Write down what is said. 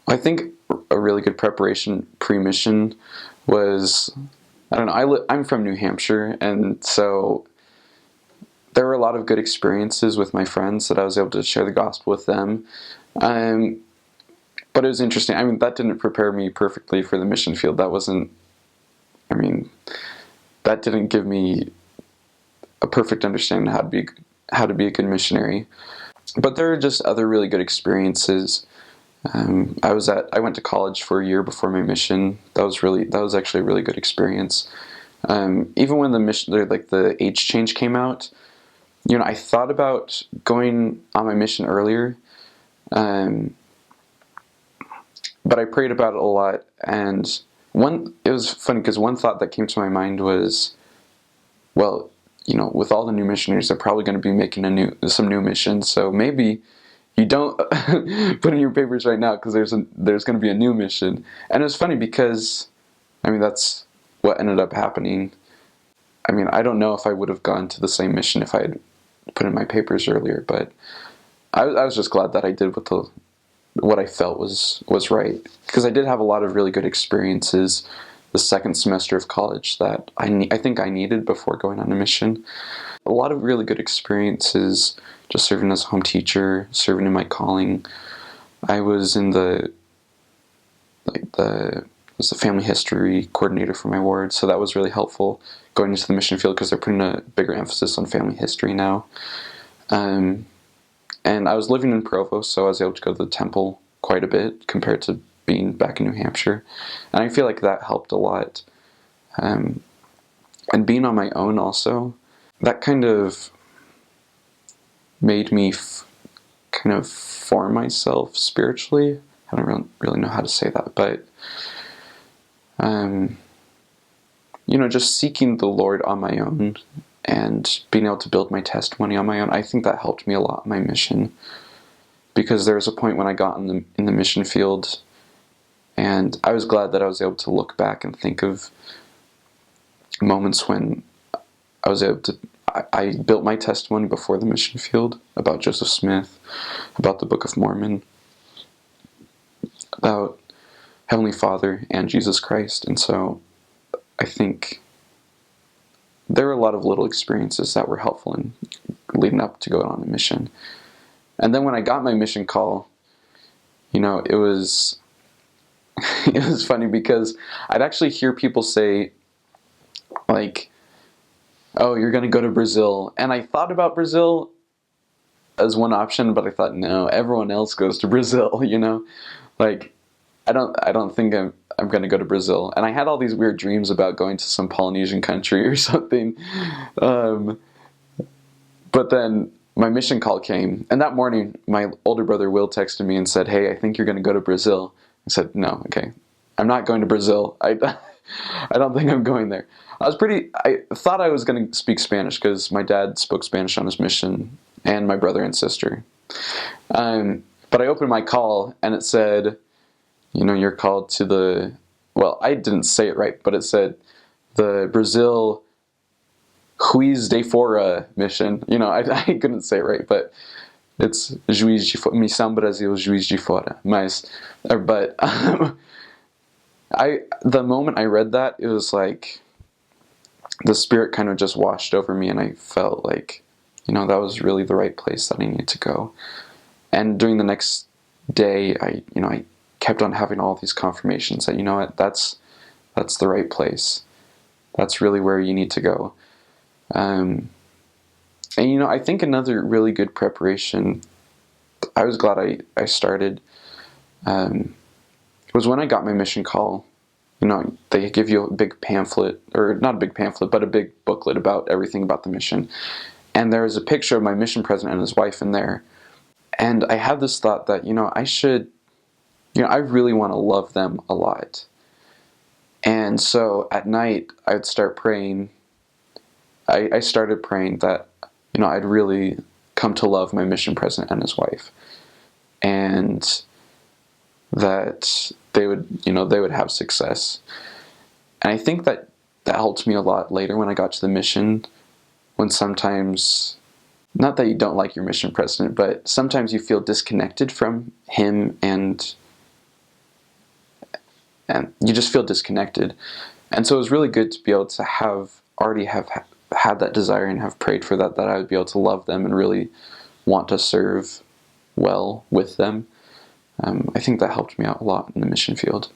I think a really good preparation pre-mission was, I don't know, I'm from New Hampshire, and so there were a lot of good experiences with my friends that I was able to share the gospel with them. Um, but it was interesting. I mean, that didn't prepare me perfectly for the mission field. That wasn't, I mean, that didn't give me a perfect understanding how to be a good missionary. But there are just other really good experiences. I went to college for a year before my mission. That was actually a really good experience. Even when the age change came out, I thought about going on my mission earlier, um, but I prayed about it a lot. And it was funny because one thought that came to my mind was, well, with all the new missionaries, they're probably going to be making some new missions. So maybe you don't put in your papers right now because there's going to be a new mission. And it was funny because, I mean, that's what ended up happening. I mean, I don't know if I would have gone to the same mission if I had put in my papers earlier, but I was just glad that I did what I felt was right, because I did have a lot of really good experiences the second semester of college that I think I needed before going on a mission. A lot of really good experiences just serving as a home teacher, serving in my calling. I was in was the family history coordinator for my ward, so that was really helpful going into the mission field because they're putting a bigger emphasis on family history now. And I was living in Provo, so I was able to go to the temple quite a bit compared to being back in New Hampshire. And I feel like that helped a lot. And being on my own also, that kind of made me kind of form myself spiritually. I don't really know how to say that, but just seeking the Lord on my own and being able to build my testimony on my own, I think that helped me a lot in my mission. Because there was a point when I got in the mission field, and I was glad that I was able to look back and think of moments when I was able to. I built my testimony before the mission field about Joseph Smith, about the Book of Mormon, about Heavenly Father and Jesus Christ. And so I think there were a lot of little experiences that were helpful in leading up to going on a mission. And then when I got my mission call, it was it was funny because I'd actually hear people say, like, oh, you're going to go to Brazil. And I thought about Brazil as one option, but I thought, no, everyone else goes to Brazil, Like, I don't think I'm going to go to Brazil. And I had all these weird dreams about going to some Polynesian country or something. But then my mission call came, and that morning my older brother Will texted me and said, hey, I think you're going to go to Brazil. I said, no, okay, I'm not going to Brazil. I don't think I'm going there. I thought I was going to speak Spanish because my dad spoke Spanish on his mission, and my brother and sister. But I opened my call and it said, you're called to I didn't say it right, but it said the Brazil Juiz de Fora mission. I couldn't say it right, but it's Juiz de Fora, Missão Brasil Juiz de Fora. But the moment I read that, it was like the Spirit kind of just washed over me, and I felt like, that was really the right place that I needed to go. And during the next day, I kept on having all these confirmations that, that's the right place. That's really where you need to go. And I think another really good preparation, I was glad I started, was when I got my mission call. They give you a big pamphlet, or not a big pamphlet, but a big booklet about everything about the mission. And there was a picture of my mission president and his wife in there. And I had this thought that, I should, I really want to love them a lot. And so at night, I would start praying. I started praying that, I'd really come to love my mission president and his wife. And that they would have success. And I think that helped me a lot later when I got to the mission, when sometimes, not that you don't like your mission president, but sometimes you feel disconnected from him and and you just feel disconnected. And so it was really good to be able to already have had that desire and have prayed for that I would be able to love them and really want to serve well with them. I think that helped me out a lot in the mission field.